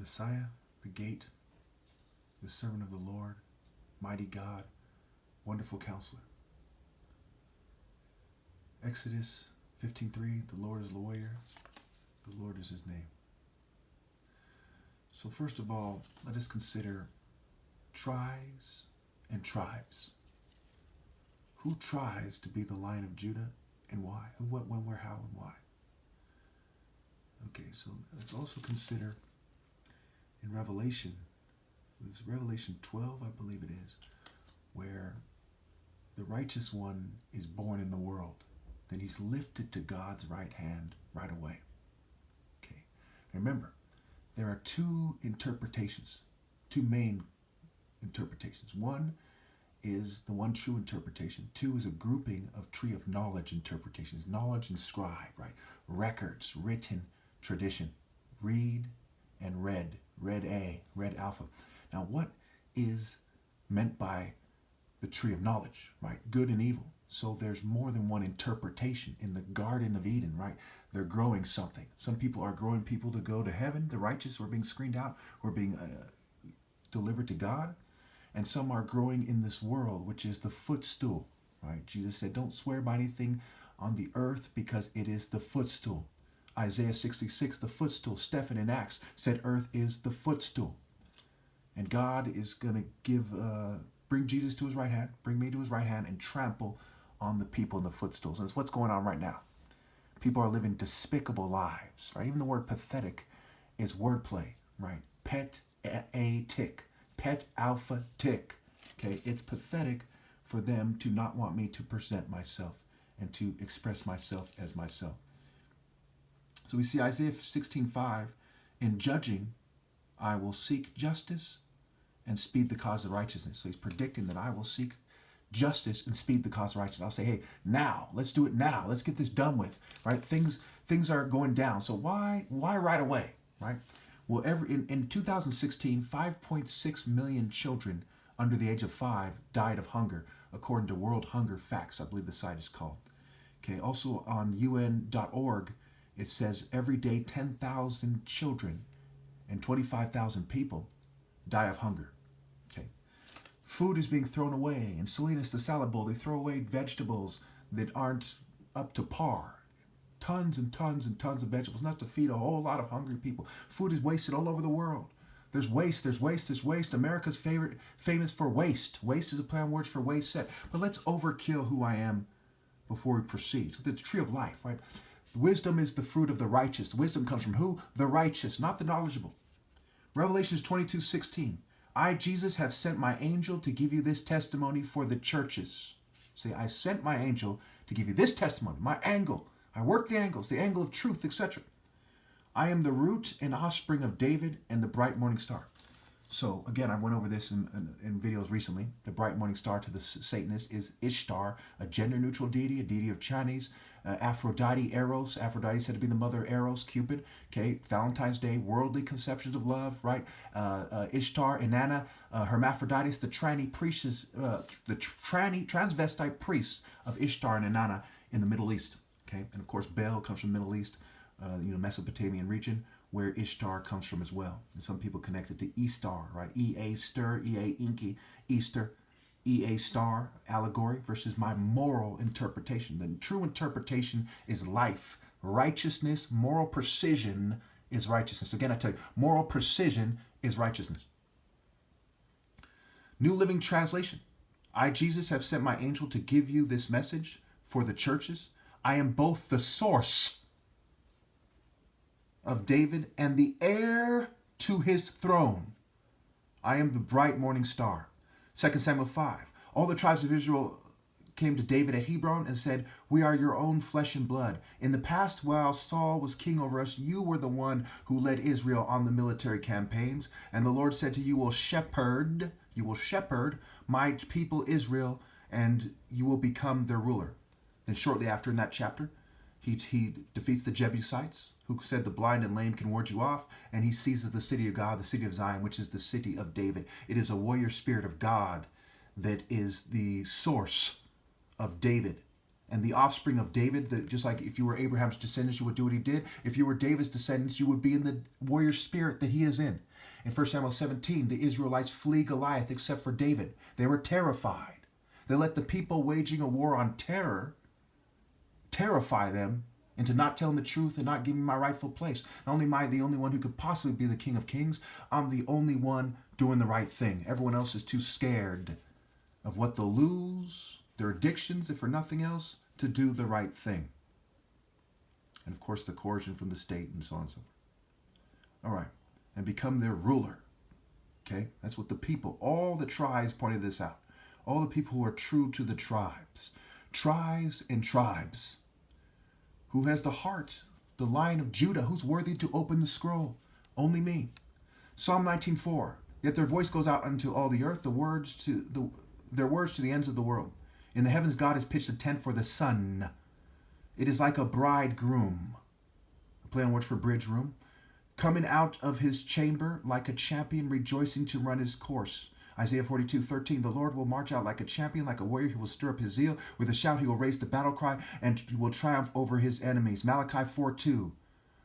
Messiah, the gate, the servant of the Lord, mighty God, wonderful counselor. Exodus 15:3, the Lord is lawyer, the Lord is his name. So first of all, let us consider tries and tribes. Who tries to be the Lion of Judah and why? Who, what, when, where, how, and why? Okay, so let's also consider in Revelation, it's Revelation 12, I believe it is, where the righteous one is born in the world. Then he's lifted to God's right hand right away. Okay, remember, there are two interpretations, two main interpretations. One is the one true interpretation. Two is a grouping of tree of knowledge interpretations. Knowledge and scribe, right? Records, written, tradition. Read and read. Read A, read alpha. Now what is meant by the tree of knowledge, right? Good and evil. So there's more than one interpretation. In the Garden of Eden, right? They're growing something. Some people are growing people to go to heaven. The righteous who are being screened out, who are being delivered to God. And some are growing in this world, which is the footstool, right? Jesus said, don't swear by anything on the earth because it is the footstool. Isaiah 66, the footstool. Stephen in Acts said earth is the footstool. And God is going to give, bring Jesus to his right hand, bring me to his right hand, and trample on the people in the footstools. And it's what's going on right now. People are living despicable lives, right? Even the word pathetic is wordplay, right? Pet a tick. Pet alpha tick. Okay, it's pathetic for them to not want me to present myself and to express myself as myself. So we see Isaiah 16:5, in judging, I will seek justice and speed the cause of righteousness. So he's predicting that I will seek justice and speed the cause of righteousness. I'll say, hey, now, let's do it now. Let's get this done with, right? Things are going down. So why right away, right? Well, in 2016, 5.6 million children under the age of 5 died of hunger, according to World Hunger Facts, I believe the site is called. Okay, also on UN.org, it says every day 10,000 children and 25,000 people die of hunger. Okay, food is being thrown away. In Salinas, the salad bowl, they throw away vegetables that aren't up to par. Tons and tons and tons of vegetables, not to feed a whole lot of hungry people. Food is wasted all over the world. There's waste, there's waste, there's waste. America's famous for waste. Waste is a play on words for waste set. But let's overkill who I am before we proceed. So the tree of life, right? Wisdom is the fruit of the righteous. Wisdom comes from who? The righteous, not the knowledgeable. Revelations 22:16. I, Jesus, have sent my angel to give you this testimony for the churches. Say, I sent my angel to give you this testimony, my angle. I work the angles, the angle of truth, etc. I am the root and offspring of David and the bright morning star. So again, I went over this in videos recently. The bright morning star to the Satanists is Ishtar, a gender-neutral deity, a deity of Chinese. Aphrodite, Eros. Aphrodite said to be the mother of Eros, Cupid. Okay, Valentine's Day, worldly conceptions of love, right? Ishtar, Inanna, Hermaphroditus, the tranny priests, transvestite priests of Ishtar and Inanna in the Middle East. Okay, and of course Baal comes from the Middle East, Mesopotamian region, where Ishtar comes from as well. And some people connect it to Estar, right? E-A stir, E-A inky, Easter, E-A star, allegory versus my moral interpretation. The true interpretation is life. Righteousness, moral precision is righteousness. Again, I tell you, moral precision is righteousness. New Living Translation. I, Jesus, have sent my angel to give you this message for the churches. I am both the source of David and the heir to his throne. I am the bright morning star. 2 Samuel 5. All the tribes of Israel came to David at Hebron and said, we are your own flesh and blood. In the past, while Saul was king over us, you were the one who led Israel on the military campaigns. And the Lord said to you, you will shepherd my people Israel, and you will become their ruler. Then shortly after in that chapter, he defeats the Jebusites, who said the blind and lame can ward you off, and he seizes the city of God, the city of Zion, which is the city of David. It is a warrior spirit of God that is the source of David. And the offspring of David, just like if you were Abraham's descendants, you would do what he did. If you were David's descendants, you would be in the warrior spirit that he is in. In 1 Samuel 17, the Israelites flee Goliath except for David. They were terrified. They let the people waging a war on terror terrify them into not telling the truth and not giving me my rightful place. Not only am I the only one who could possibly be the King of Kings, I'm the only one doing the right thing. Everyone else is too scared of what they'll lose, their addictions, if for nothing else, to do the right thing. And of course, the coercion from the state and so on and so forth. All right. And become their ruler. Okay? That's what the people, all the tribes pointed this out. All the people who are true to the tribes. Tribes and tribes. Who has the heart, the Lion of Judah, who's worthy to open the scroll? Only me. Psalm 19:4. Yet their voice goes out unto all the earth, their words to the ends of the world. In the heavens God has pitched a tent for the sun. It is like a bridegroom. A play on words for bridge room. Coming out of his chamber like a champion rejoicing to run his course. Isaiah 42:13, the Lord will march out like a champion, like a warrior. He will stir up his zeal. With a shout he will raise the battle cry, and he will triumph over his enemies. Malachi 4:2,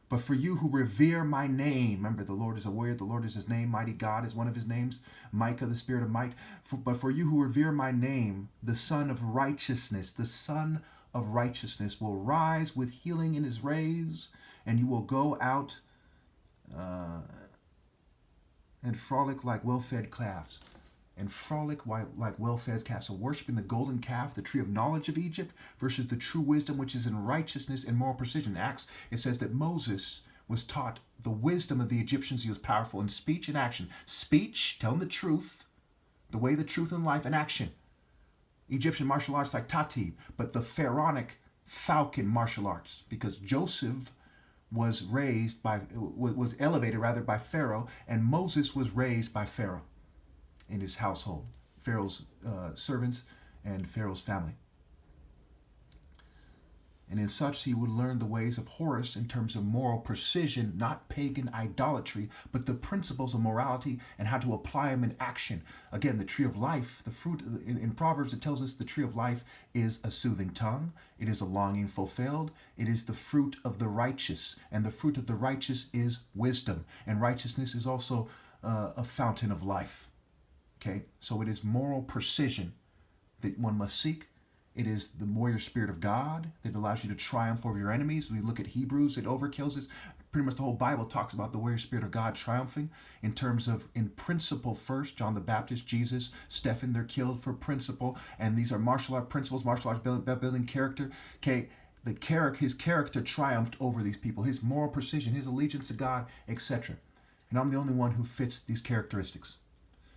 but for you who revere my name, remember the Lord is a warrior, the Lord is his name, mighty God is one of his names, Micah, the spirit of might. But for you who revere my name, the Son of Righteousness, will rise with healing in his rays, and you will go out and frolic like well-fed calves. And frolic like well-fed calves. So worshiping the golden calf, the tree of knowledge of Egypt, versus the true wisdom which is in righteousness and moral precision. In Acts, it says that Moses was taught the wisdom of the Egyptians. He was powerful in speech and action. Speech, telling the truth, the way, the truth, and life, and action. Egyptian martial arts like Tatib, but the pharaonic falcon martial arts, because Joseph was elevated by Pharaoh, and Moses was raised by Pharaoh in his household, Pharaoh's servants and Pharaoh's family. And in such he would learn the ways of Horus in terms of moral precision, not pagan idolatry, but the principles of morality and how to apply them in action. Again, the tree of life, the fruit, in Proverbs it tells us the tree of life is a soothing tongue, it is a longing fulfilled, it is the fruit of the righteous, and the fruit of the righteous is wisdom, and righteousness is also a fountain of life. Okay, so it is moral precision that one must seek. It is the warrior spirit of God that allows you to triumph over your enemies. We look at Hebrews, it overkills us. Pretty much the whole Bible talks about the warrior spirit of God triumphing in terms of, in principle first, John the Baptist, Jesus, Stephen, they're killed for principle. And these are martial art principles, martial arts building character. Okay, his character triumphed over these people, his moral precision, his allegiance to God, etc. And I'm the only one who fits these characteristics.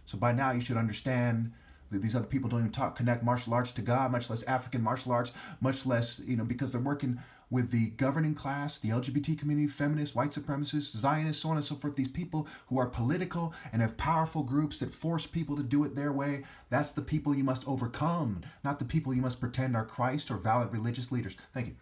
So by now you should understand that these other people don't even connect martial arts to God, much less African martial arts, much less, because they're working with the governing class, the LGBT community, feminists, white supremacists, Zionists, so on and so forth. These people who are political and have powerful groups that force people to do it their way, that's the people you must overcome, not the people you must pretend are Christ or valid religious leaders. Thank you.